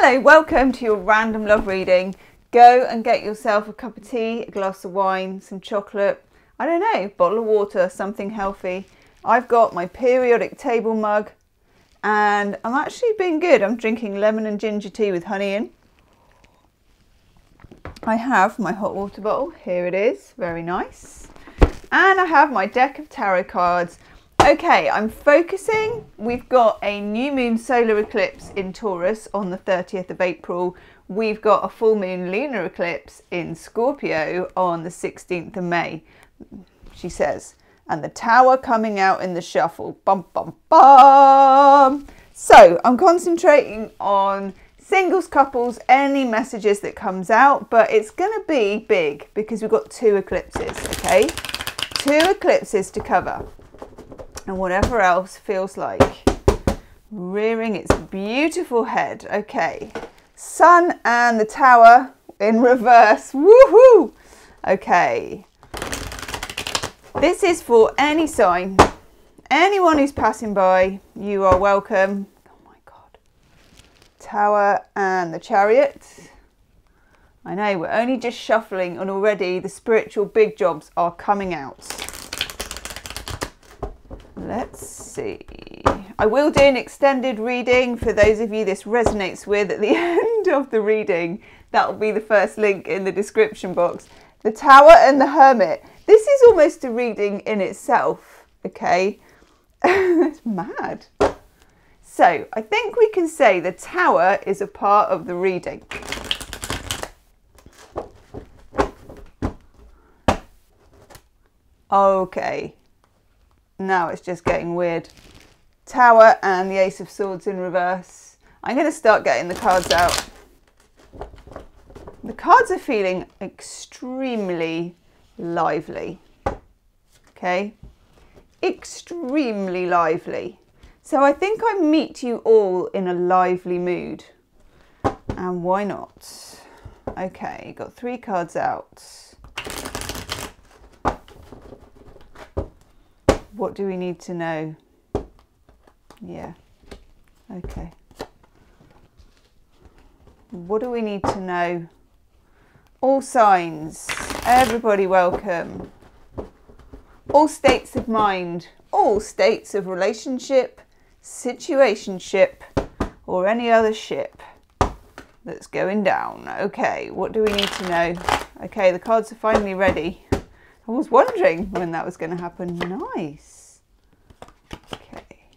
Hello, welcome to your random love reading. Go and get yourself a cup of tea, a glass of wine, some chocolate, I don't know, bottle of water, something healthy. I've got my periodic table mug and I'm actually being good. I'm drinking lemon and ginger tea with honey in. I have my hot water bottle, here it is, very nice. And I have my deck of tarot cards. Okay, I'm focusing. We've got a new moon solar eclipse in Taurus on the 30th of April. We've got a full moon lunar eclipse in Scorpio on the 16th of May, she says. And the tower coming out in the shuffle. Bum, bum, bum. So I'm concentrating on singles, couples, any messages that comes out, but it's going to be big because we've got two eclipses, okay? Two eclipses to cover. And whatever else feels like rearing its beautiful head. Okay, sun and the tower in reverse. Woohoo! Okay, this is for any sign, anyone who's passing by. You are welcome. Oh my God, tower and the chariot. I know we're only just shuffling, and already the spiritual big jobs are coming out. Let's see. I will do an extended reading for those of you this resonates with at the end of the reading. That will be the first link in the description box. The Tower and the Hermit. This is almost a reading in itself, okay? It's mad. So I think we can say the Tower is a part of the reading. Okay. Now it's just getting weird. Tower and the Ace of Swords in reverse. I'm going to start getting the cards out. The cards are feeling extremely lively. Okay? Extremely lively. So I think I meet you all in a lively mood. And why not? Okay, got three cards out. What do we need to know? Yeah, okay. What do we need to know? All signs, everybody welcome. All states of mind, all states of relationship, situationship, or any other ship that's going down. Okay, what do we need to know? Okay, the cards are finally ready. I was wondering when that was going to happen. Nice. Okay.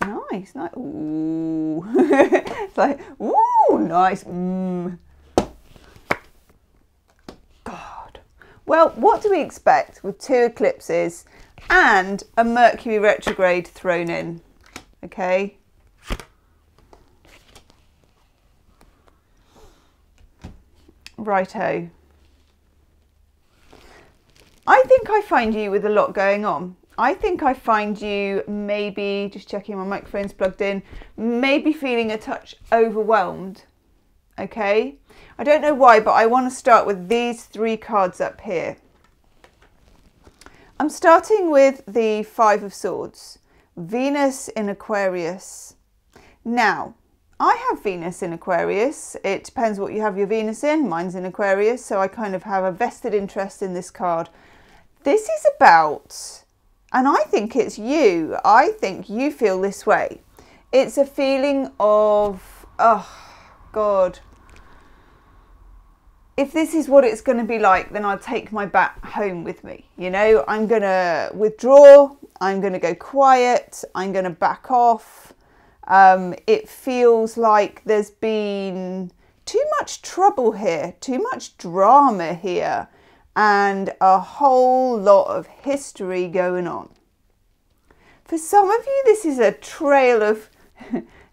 Nice. Nice. Ooh. It's like, ooh, nice. God. Well, what do we expect with two eclipses and a Mercury retrograde thrown in? Okay. Righto. I think I find you with a lot going on. I think I find you maybe, just checking my microphone's plugged in, maybe feeling a touch overwhelmed. Okay? I don't know why, but I want to start with these three cards up here. I'm starting with the Five of Swords. Venus in Aquarius. Now, I have Venus in Aquarius. It depends what you have your Venus in. Mine's in Aquarius, so I kind of have a vested interest in this card. This is about, and I think it's you. I think you feel this way. It's a feeling of, oh, God. If this is what it's going to be like, then I'll take my bat home with me. You know, I'm going to withdraw. I'm going to go quiet. I'm going to back off. It feels like there's been too much trouble here, too much drama here, and a whole lot of history going on. For some of you, this is a trail of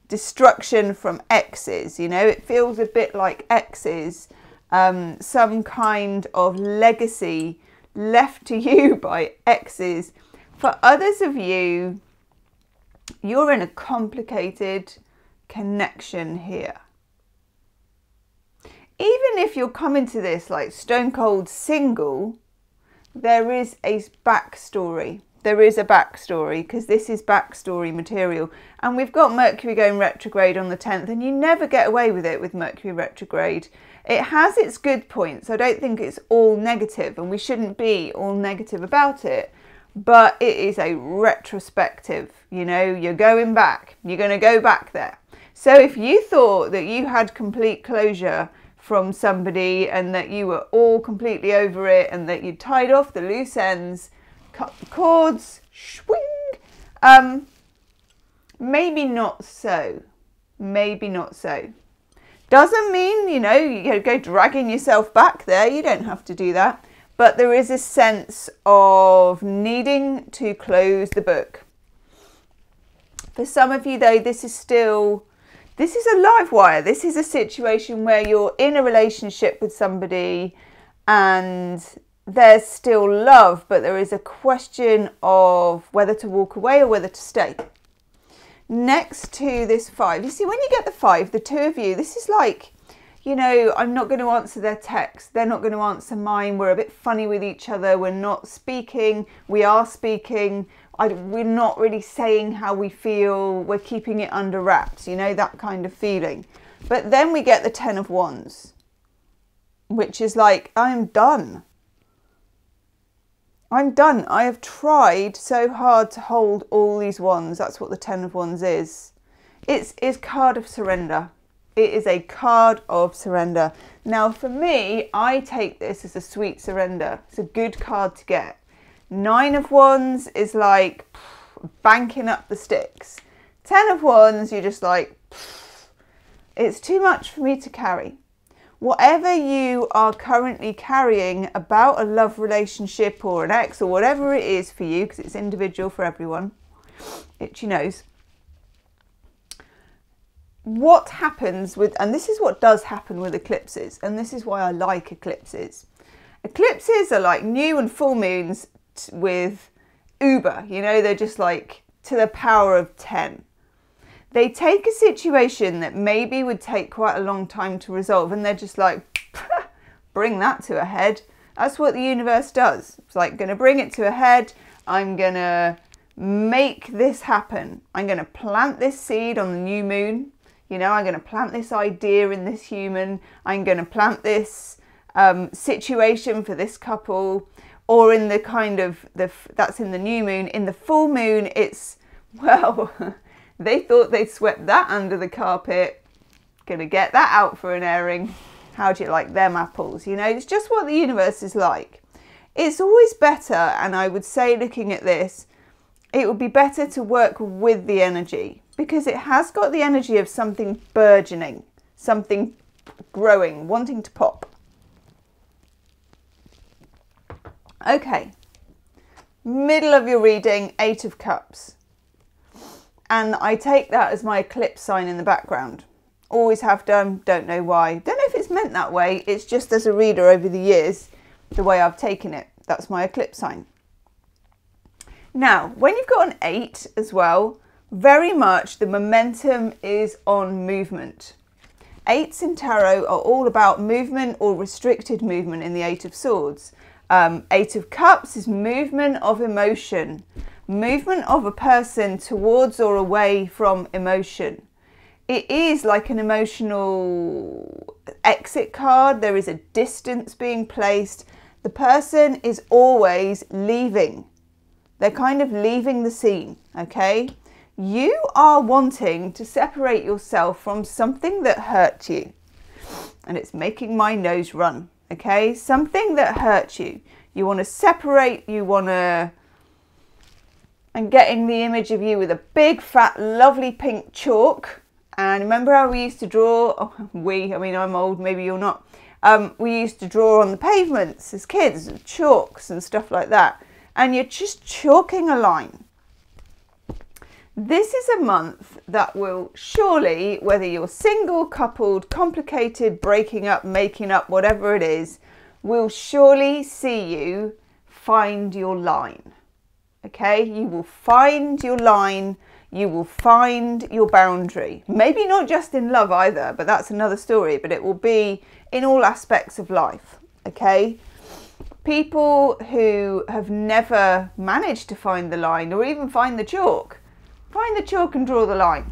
destruction from exes. You know, it feels a bit like exes, some kind of legacy left to you by exes. For others of you, you're in a complicated connection here. Even if you're coming to this like stone cold single, there is a backstory There is a backstory, because this is backstory material. And we've got Mercury going retrograde on the 10th, and you never get away with it with Mercury retrograde. It has its good points. I don't think it's all negative, and we shouldn't be all negative about it. But it is a retrospective, you know, you're going back. You're going to go back there. So if you thought that you had complete closure from somebody and that you were all completely over it and that you tied off the loose ends, cut the cords, swing, maybe not so. Maybe not so. Doesn't mean, you know, you go dragging yourself back there. You don't have to do that. But there is a sense of needing to close the book. For some of you, though, this is a live wire. This is a situation where you're in a relationship with somebody and there's still love, but there is a question of whether to walk away or whether to stay. Next to this 5, you see, when you get the 5, the two of you, this is like, you know, I'm not going to answer their text. They're not going to answer mine. We're a bit funny with each other. We're not speaking. We are speaking. We're not really saying how we feel. We're keeping it under wraps, you know, that kind of feeling. But then we get the 10 of Wands, which is like, I'm done. I'm done. I have tried so hard to hold all these wands. That's what the 10 of Wands is. It's a card of surrender. It is a card of surrender. Now for me, I take this as a sweet surrender. It's a good card to get. 9 of Wands is like banking up the sticks. 10 of Wands, you're just like, it's too much for me to carry. Whatever you are currently carrying about a love relationship or an ex or whatever it is for you, because it's individual for everyone, itchy nose. What happens with, and this is what does happen with eclipses, and this is why I like eclipses. Eclipses are like new and full moons with uber, you know, they're just like to the power of 10. They take a situation that maybe would take quite a long time to resolve and they're just like, bring that to a head. That's what the universe does. It's like, going to bring it to a head. I'm going to make this happen. I'm going to plant this seed on the new moon. You know, I'm going to plant this idea in this human. I'm going to plant this situation for this couple. Or in the kind of, that's in the new moon. In the full moon, it's, well... They thought they'd swept that under the carpet. Gonna get that out for an airing. How do you like them apples? You know, it's just what the universe is like. It's always better, and I would say looking at this, it would be better to work with the energy because it has got the energy of something burgeoning, something growing, wanting to pop. Okay, middle of your reading, 8 of Cups. And I take that as my eclipse sign in the background. Always have done, don't know why. Don't know if it's meant that way. It's just as a reader over the years, the way I've taken it. That's my eclipse sign. Now, when you've got an 8 as well, very much the momentum is on movement. 8s in tarot are all about movement or restricted movement in the 8 of Swords. 8 of Cups is movement of emotion. Movement of a person towards or away from emotion. It is like an emotional exit card. There is a distance being placed. The person is always leaving. They're kind of leaving the scene, okay? You are wanting to separate yourself from something that hurt you. And it's making my nose run, okay? Something that hurt you. You want to separate, you want to... I'm getting the image of you with a big, fat, lovely pink chalk. And remember how we used to draw? Oh, I mean, I'm old, maybe you're not. We used to draw on the pavements as kids, with chalks and stuff like that. And you're just chalking a line. This is a month that will surely, whether you're single, coupled, complicated, breaking up, making up, whatever it is, will surely see you find your line. Okay, you will find your line, you will find your boundary. Maybe not just in love either, but that's another story, but it will be in all aspects of life, okay? People who have never managed to find the line or even find the chalk and draw the line,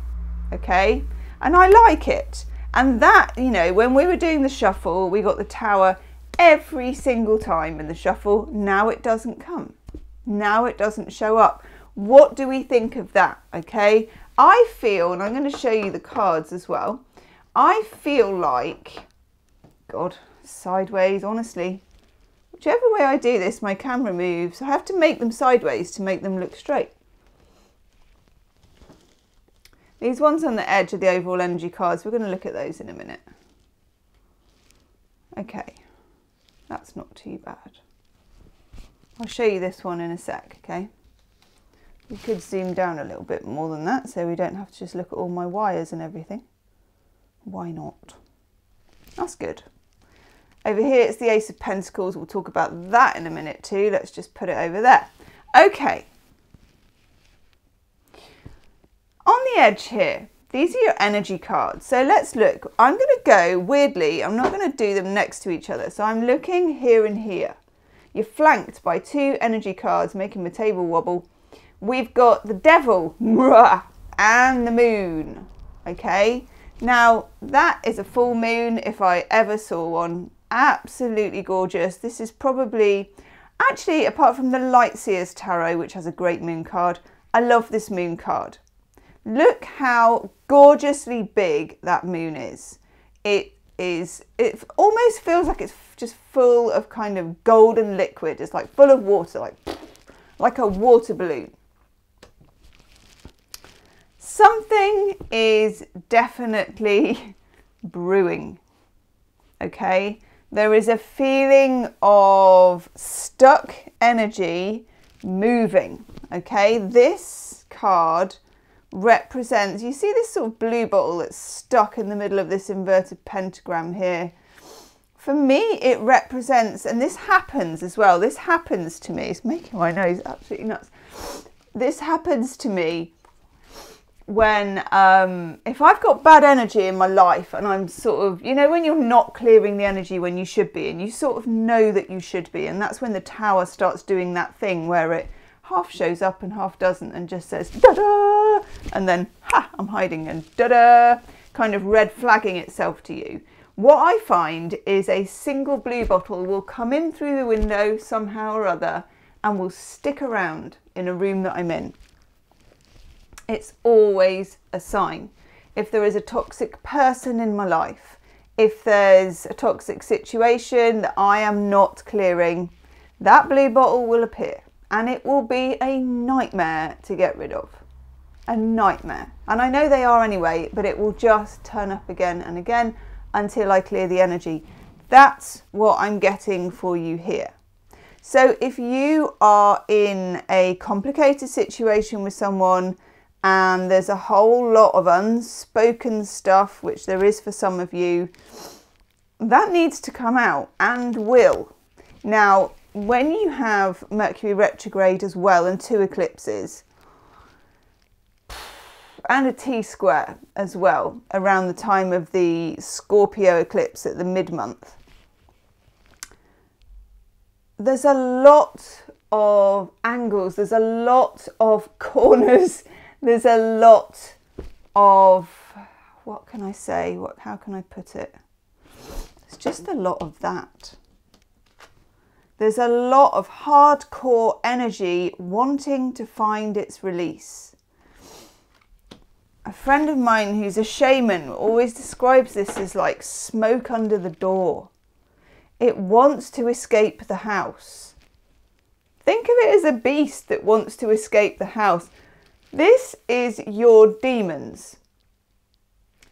okay? And I like it. And that, you know, when we were doing the shuffle, we got the Tower every single time in the shuffle. Now it doesn't come. Now it doesn't show up. What do we think of that, okay? I feel, and I'm going to show you the cards as well, I feel like, God, sideways, honestly. Whichever way I do this, my camera moves. I have to make them sideways to make them look straight. These ones on the edge are the overall energy cards. We're going to look at those in a minute. Okay, that's not too bad. I'll show you this one in a sec, okay? We could zoom down a little bit more than that so we don't have to just look at all my wires and everything. Why not? That's good. Over here it's the Ace of Pentacles. We'll talk about that in a minute too. Let's just put it over there. Okay. On the edge here, these are your energy cards. So let's look. I'm going to go weirdly. I'm not going to do them next to each other. So I'm looking here and here. You're flanked by two energy cards making the table wobble. We've got the Devil and the Moon. Okay. Now that is a full moon if I ever saw one. Absolutely gorgeous. This is probably, actually, apart from the Lightseer's Tarot, which has a great moon card, I love this moon card. Look how gorgeously big that moon is. It almost feels like it's just full of kind of golden liquid. It's like full of water, like a water balloon. Something is definitely brewing, okay? There is a feeling of stuck energy moving, okay? This card represents, you see this sort of blue bottle that's stuck in the middle of this inverted pentagram here. For me, it represents, and this happens as well, this happens to me, it's making my nose absolutely nuts. This happens to me when, if I've got bad energy in my life and I'm sort of, you know, when you're not clearing the energy when you should be, and you sort of know that you should be, and that's when the Tower starts doing that thing where it half shows up and half doesn't and just says, da-da, and then, ha, I'm hiding, and da-da, kind of red flagging itself to you. What I find is a single blue bottle will come in through the window somehow or other and will stick around in a room that I'm in. It's always a sign. If there is a toxic person in my life, if there's a toxic situation that I am not clearing, that blue bottle will appear and it will be a nightmare to get rid of. A nightmare. And I know they are anyway, but it will just turn up again and again until I clear the energy. That's what I'm getting for you here. So if you are in a complicated situation with someone and there's a whole lot of unspoken stuff, which there is for some of you, that needs to come out and will. Now, when you have Mercury retrograde as well and two eclipses and a T-square as well around the time of the Scorpio eclipse at the mid-month, there's a lot of angles, there's a lot of corners, there's a lot of, what can I say? How can I put it? It's just a lot of that. There's a lot of hardcore energy wanting to find its release. A friend of mine who's a shaman always describes this as like smoke under the door. It wants to escape the house. Think of it as a beast that wants to escape the house. This is your demons.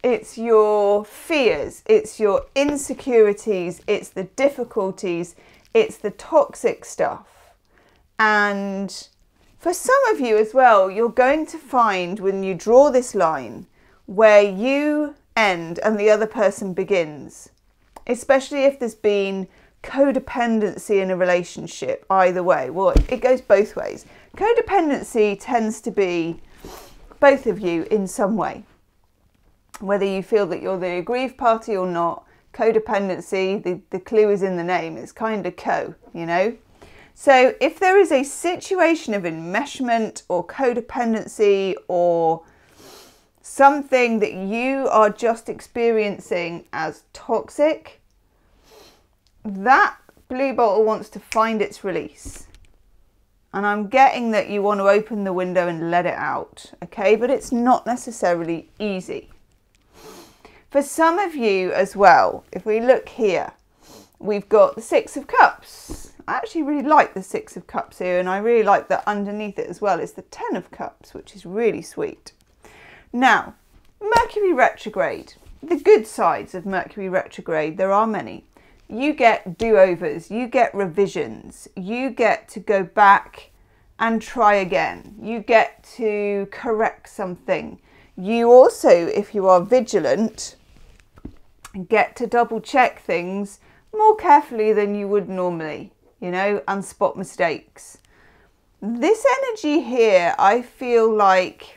It's your fears. It's your insecurities. It's the difficulties. It's the toxic stuff. And for some of you as well, you're going to find when you draw this line where you end and the other person begins, especially if there's been codependency in a relationship either way. Well, it goes both ways. Codependency tends to be both of you in some way. Whether you feel that you're the aggrieved party or not, Codependency, the clue is in the name. It's kind of co, you know. So if there is a situation of enmeshment or codependency or something that you are just experiencing as toxic, that blue bottle wants to find its release. And I'm getting that you want to open the window and let it out, okay? But it's not necessarily easy. For some of you as well, if we look here, we've got the Six of Cups. I actually really like the Six of Cups here, and I really like that underneath it as well is the Ten of Cups, which is really sweet. Now, Mercury retrograde. The good sides of Mercury retrograde, there are many. You get do-overs, you get revisions, you get to go back and try again. You get to correct something. You also, if you are vigilant, get to double check things more carefully than you would normally, you know, and spot mistakes. This energy here, I feel like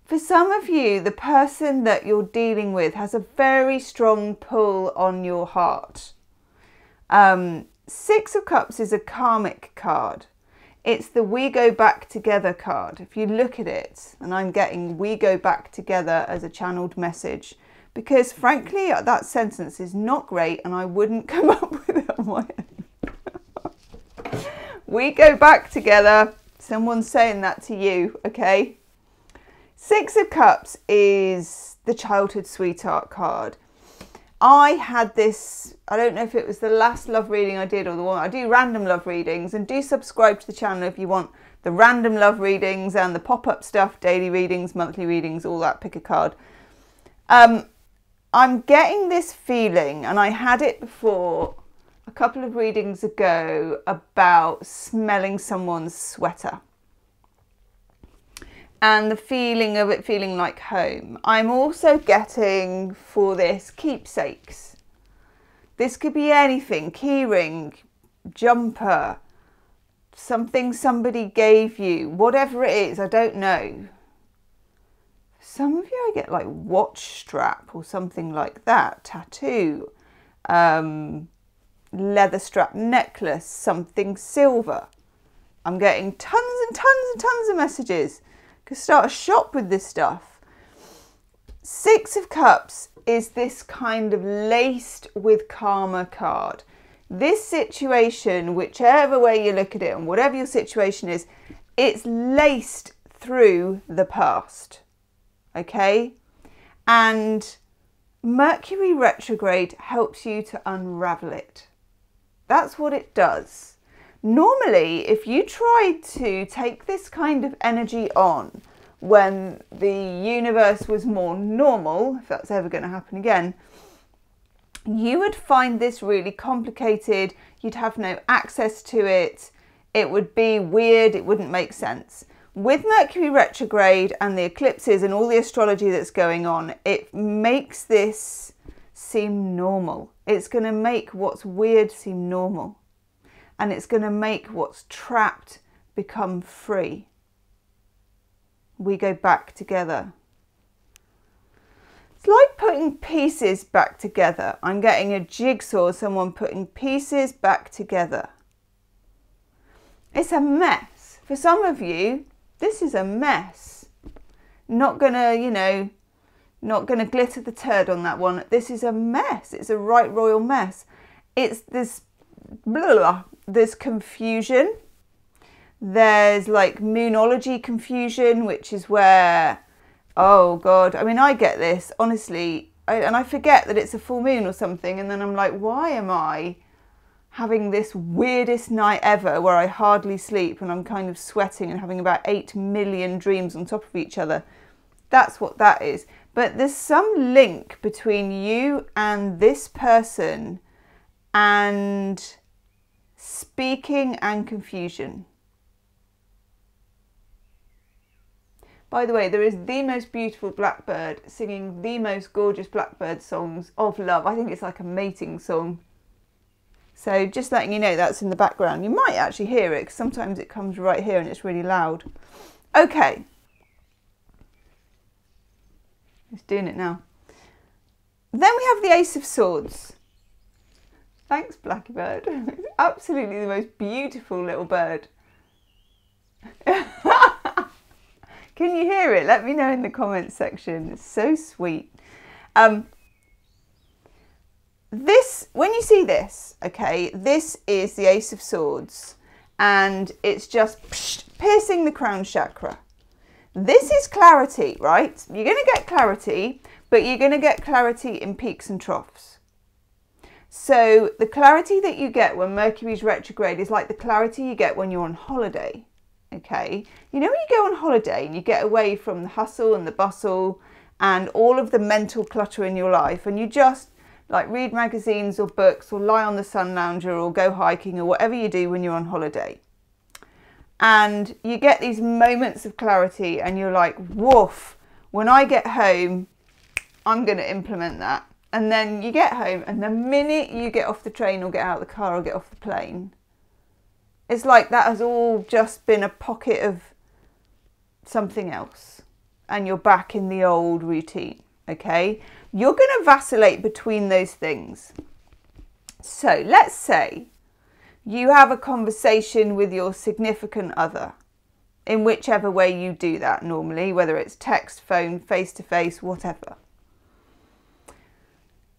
for some of you, the person that you're dealing with has a very strong pull on your heart. Six of Cups is a karmic card. It's the we go back together card. If you look at it, and I'm getting we go back together as a channeled message, because frankly, that sentence is not great and I wouldn't come up with it on my own. We go back together. Someone's saying that to you, okay? Six of Cups is the childhood sweetheart card. I had this, I don't know if it was the last love reading I did or the one, I do random love readings, and do subscribe to the channel if you want the random love readings and the pop-up stuff, daily readings, monthly readings, all that, pick a card. I'm getting this feeling, and I had it before a couple of readings ago, about smelling someone's sweater. And the feeling of it feeling like home. I'm also getting for this keepsakes. This could be anything, keyring, jumper, something somebody gave you, whatever it is, I don't know. Some of you I get like watch strap or something like that, tattoo, leather strap necklace, something silver. I'm getting tons and tons and tons of messages. Could start a shop with this stuff. Six of Cups is this kind of laced with karma card. This situation, whichever way you look at it and whatever your situation is, it's laced through the past, okay? And Mercury retrograde helps you to unravel it. That's what it does. Normally, if you tried to take this kind of energy on when the universe was more normal, if that's ever going to happen again, you would find this really complicated. You'd have no access to it. It would be weird. It wouldn't make sense. With Mercury retrograde and the eclipses and all the astrology that's going on, it makes this seem normal. It's going to make what's weird seem normal. And it's going to make what's trapped become free. We go back together. It's like putting pieces back together. I'm getting a jigsaw, someone putting pieces back together. It's a mess. For some of you, this is a mess. Not gonna, you know, not gonna glitter the turd on that one. This is a mess. It's a right royal mess. It's this blah, blah. There's confusion. There's like moonology confusion, which is where, oh God, I mean, I get this, honestly, and I forget that it's a full moon or something, and then I'm like, why am I having this weirdest night ever where I hardly sleep and I'm kind of sweating and having about 8 million dreams on top of each other? That's what that is. But there's some link between you and this person, and speaking and confusion. By the way, there is the most beautiful blackbird singing the most gorgeous blackbird songs of love. I think it's like a mating song. So just letting you know that's in the background. You might actually hear it because sometimes it comes right here and it's really loud. Okay. It's doing it now. Then we have the Ace of Swords. Thanks, Blackbird. Absolutely the most beautiful little bird. Can you hear it? Let me know in the comments section. It's so sweet. When you see this, okay, this is the Ace of Swords, and it's just piercing the crown chakra. This is clarity, right? You're going to get clarity, but you're going to get clarity in peaks and troughs. So the clarity that you get when Mercury's retrograde is like the clarity you get when you're on holiday. Okay, you know when you go on holiday and you get away from the hustle and the bustle and all of the mental clutter in your life, and you just like read magazines or books or lie on the sun lounger or go hiking or whatever you do when you're on holiday. And you get these moments of clarity and you're like, woof, when I get home, I'm going to implement that. And then you get home, and the minute you get off the train or get out of the car or get off the plane, it's like that has all just been a pocket of something else and you're back in the old routine, okay? You're going to vacillate between those things. So let's say you have a conversation with your significant other, in whichever way you do that normally, whether it's text, phone, face-to-face, whatever.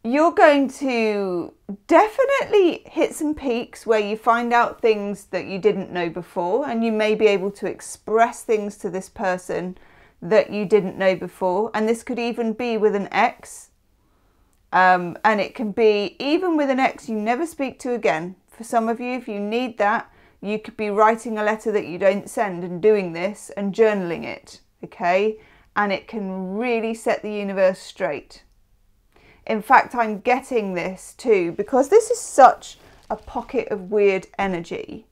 You're going to definitely hit some peaks where you find out things that you didn't know before, and you may be able to express things to this person that you didn't know before. And this could even be with an ex, and it can be even with an ex you never speak to again. For some of you, if you need that, you could be writing a letter that you don't send and doing this and journaling it, okay? And it can really set the universe straight. In fact, I'm getting this too, because this is such a pocket of weird energy.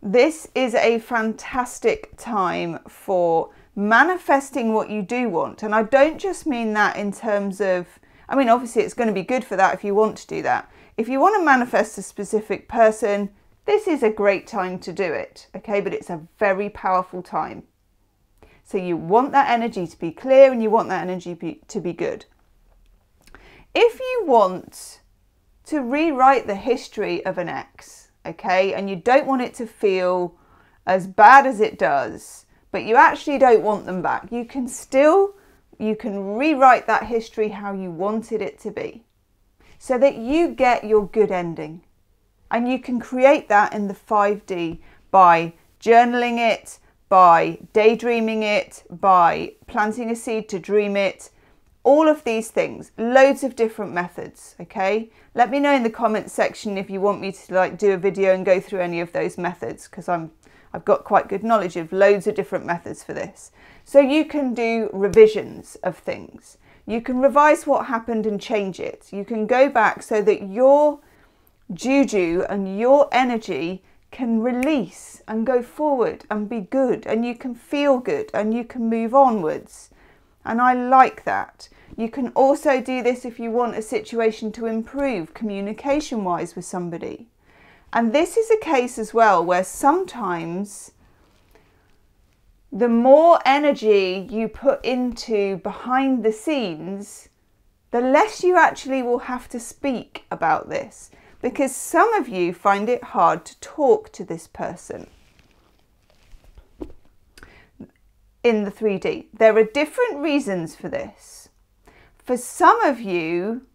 This is a fantastic time for manifesting what you do want. And I don't just mean that in terms of, I mean, obviously it's going to be good for that if you want to do that. If you want to manifest a specific person, this is a great time to do it, okay? But it's a very powerful time. So you want that energy to be clear and you want that energy to be good. If you want to rewrite the history of an ex, okay, and you don't want it to feel as bad as it does, but you actually don't want them back, you can rewrite that history how you wanted it to be, so that you get your good ending. And you can create that in the 5D by journaling it, by daydreaming it, by planting a seed to dream it. All of these things, loads of different methods, okay? Let me know in the comments section if you want me to like do a video and go through any of those methods, because I've got quite good knowledge of loads of different methods for this. So you can do revisions of things. You can revise what happened and change it. You can go back so that your juju and your energy can release and go forward and be good, and you can feel good and you can move onwards. And I like that. You can also do this if you want a situation to improve communication-wise with somebody. And this is a case as well where sometimes the more energy you put into behind the scenes, the less you actually will have to speak about this, because some of you find it hard to talk to this person. In the 3D, there are different reasons for this. For some of you,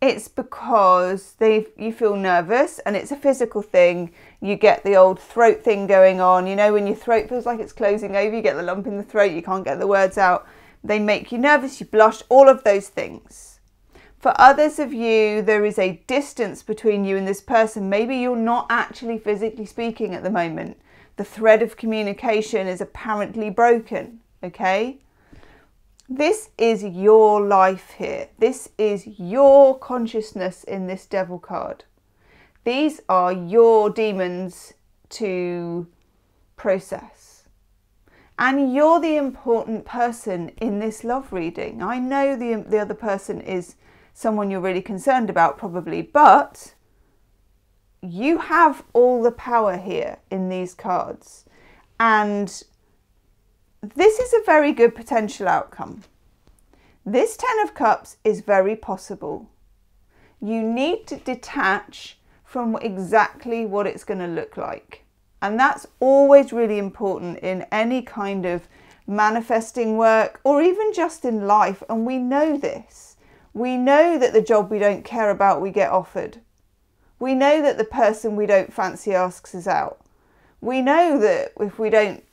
it's because you feel nervous and it's a physical thing. You get the old throat thing going on. You know, when your throat feels like it's closing over, you get the lump in the throat, you can't get the words out. They make you nervous, you blush, all of those things. For others of you, there is a distance between you and this person. Maybe you're not actually physically speaking at the moment. The thread of communication is apparently broken, okay? This is your life here. This is your consciousness in this devil card. These are your demons to process. And you're the important person in this love reading. I know the other person is someone you're really concerned about probably, but you have all the power here in these cards, and this is a very good potential outcome. This Ten of Cups is very possible. You need to detach from exactly what it's going to look like. And that's always really important in any kind of manifesting work or even just in life. And we know this. We know that the job we don't care about, we get offered. We know that the person we don't fancy asks us out. We know that if we don't,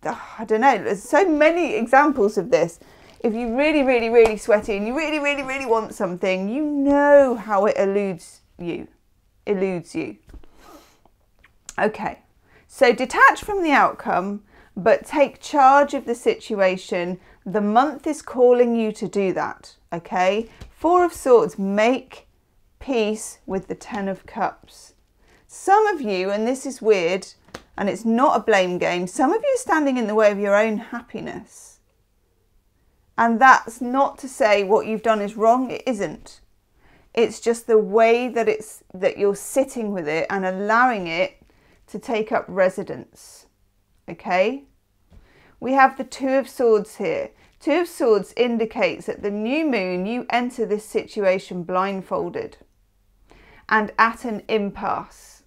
I don't know, there's so many examples of this. If you really sweaty and you really want something, you know how it eludes you. Okay, so detach from the outcome, but take charge of the situation. The month is calling you to do that, okay? Four of Swords, make peace with the Ten of Cups. Some of you, and this is weird, and it's not a blame game, some of you are standing in the way of your own happiness. And that's not to say what you've done is wrong, it isn't. It's just the way that you're sitting with it and allowing it to take up residence, okay? We have the Two of Swords here. Two of Swords indicates that the new moon, you enter this situation blindfolded and at an impasse,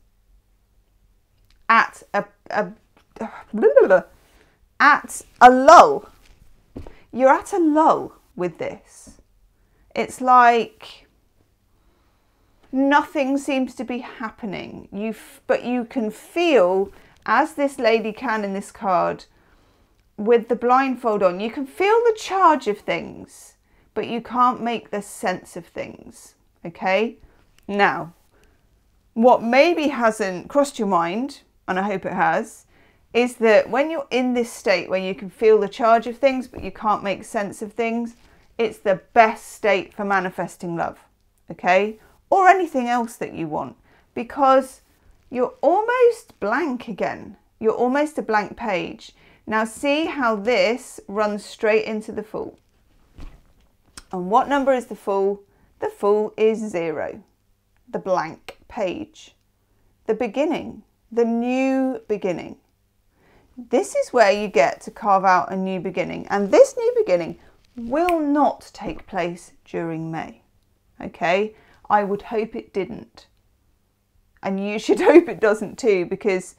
at a lull. You're at a lull with this. It's like nothing seems to be happening. But you can feel, as this lady can in this card, with the blindfold on, you can feel the charge of things, but you can't make the sense of things, okay? Now, what maybe hasn't crossed your mind, and I hope it has, is that when you're in this state where you can feel the charge of things, but you can't make sense of things, it's the best state for manifesting love, okay? Or anything else that you want, because you're almost blank again. You're almost a blank page. Now see how this runs straight into the Fool. And what number is the Fool? The Fool is 0, the blank page, the beginning, the new beginning. This is where you get to carve out a new beginning, and this new beginning will not take place during May, okay? I would hope it didn't, and you should hope it doesn't too, because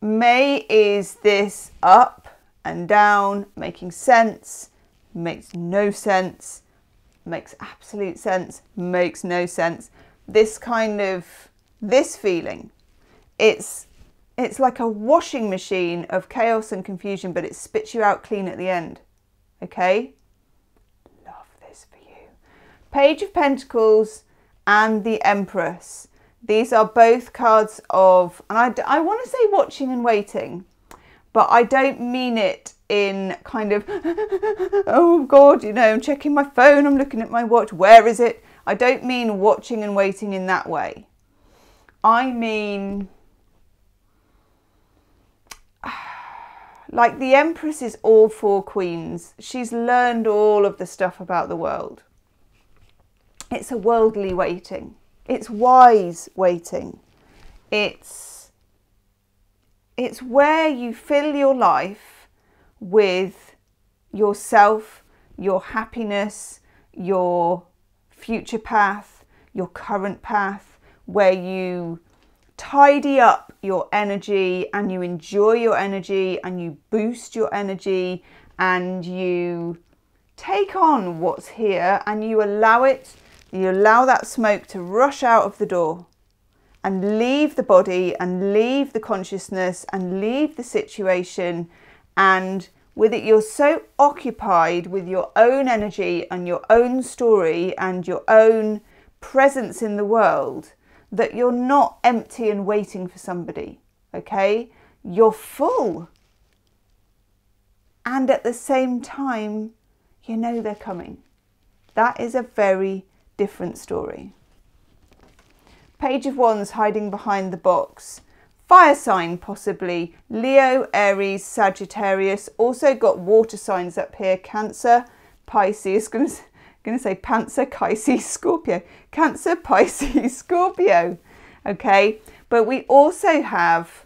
May is this up and down, making sense, makes no sense, makes absolute sense, makes no sense. This kind of, this feeling, it's like a washing machine of chaos and confusion, but it spits you out clean at the end, okay? Love this for you. Page of Pentacles and the Empress. These are both cards of, and I want to say watching and waiting, but I don't mean it in kind of, oh God, you know, I'm checking my phone, I'm looking at my watch, where is it? I don't mean watching and waiting in that way. I mean, like the Empress is all 4 queens. She's learned all of the stuff about the world. It's a worldly waiting. It's wise waiting. It's where you fill your life with yourself, your happiness, your future path, your current path, where you tidy up your energy and you enjoy your energy and you boost your energy and you take on what's here and you allow it, you allow that smoke to rush out of the door and leave the body and leave the consciousness and leave the situation, and with it you're so occupied with your own energy and your own story and your own presence in the world that you're not empty and waiting for somebody, okay? You're full. And at the same time, you know they're coming. That is a very different story. Page of Wands hiding behind the box. Fire sign possibly. Leo, Aries, Sagittarius. Also got water signs up here. Cancer, Pisces. Going to say Panther, Pisces, Scorpio. Cancer, Pisces, Scorpio. Okay, but we also have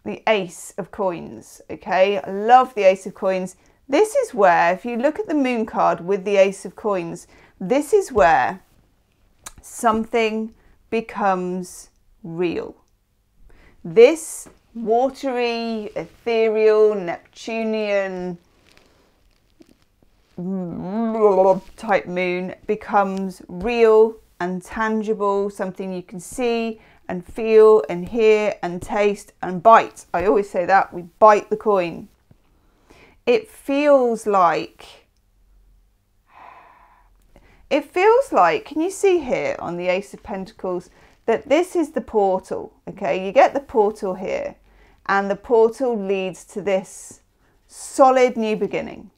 the Ace of Coins. Okay, I love the Ace of Coins. This is where, if you look at the moon card with the Ace of Coins, this is where something becomes real. This watery, ethereal, Neptunian type moon becomes real and tangible, something you can see and feel and hear and taste and bite. I always say that, we bite the coin. It feels like, can you see here on the Ace of Pentacles, that this is the portal, okay? You get the portal here, and the portal leads to this solid new beginning.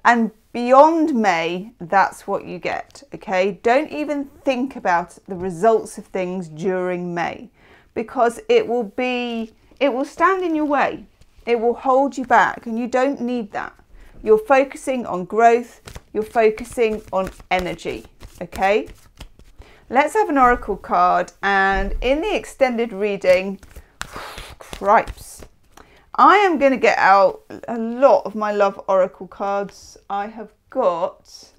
And beyond May, that's what you get, okay? Don't even think about the results of things during May, because it will stand in your way. It will hold you back, and you don't need that. You're focusing on growth, you're focusing on energy, okay? Let's have an oracle card, and in the extended reading, cripes, I am going to get out a lot of my love oracle cards. I have got,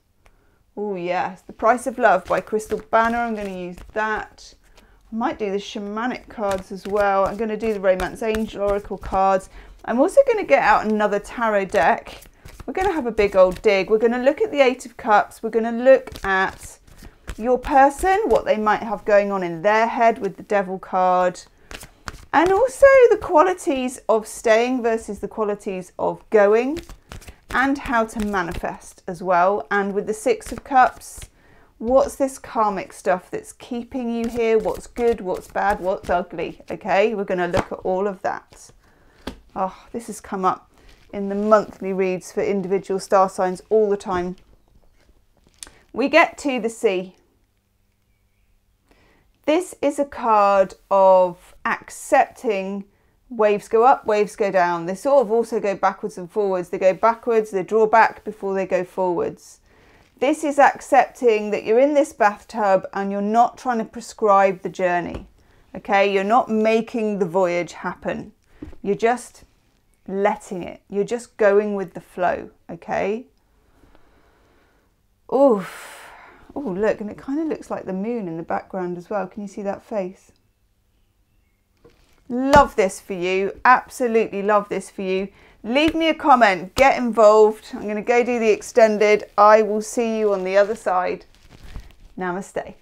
oh yes, The Price of Love by Crystal Banner. I'm going to use that. I might do the shamanic cards as well. I'm going to do the Romance Angel oracle cards. I'm also going to get out another tarot deck. We're going to have a big old dig. We're going to look at the Eight of Cups. We're going to look at your person, what they might have going on in their head with the Devil card. And also the qualities of staying versus the qualities of going, and how to manifest as well. And with the Six of Cups, what's this karmic stuff that's keeping you here? What's good, what's bad, what's ugly? Okay, we're going to look at all of that. Oh, this has come up in the monthly reads for individual star signs all the time. We get to the Sea. This is a card of accepting waves go up, waves go down. They sort of also go backwards and forwards. They go backwards, they draw back before they go forwards. This is accepting that you're in this bathtub and you're not trying to prescribe the journey. Okay, you're not making the voyage happen. You're just letting it. You're just going with the flow, okay? Oof. Oh, look, and it kind of looks like the moon in the background as well. Can you see that face? Love this for you. Absolutely love this for you. Leave me a comment. Get involved. I'm going to go do the extended. I will see you on the other side. Namaste.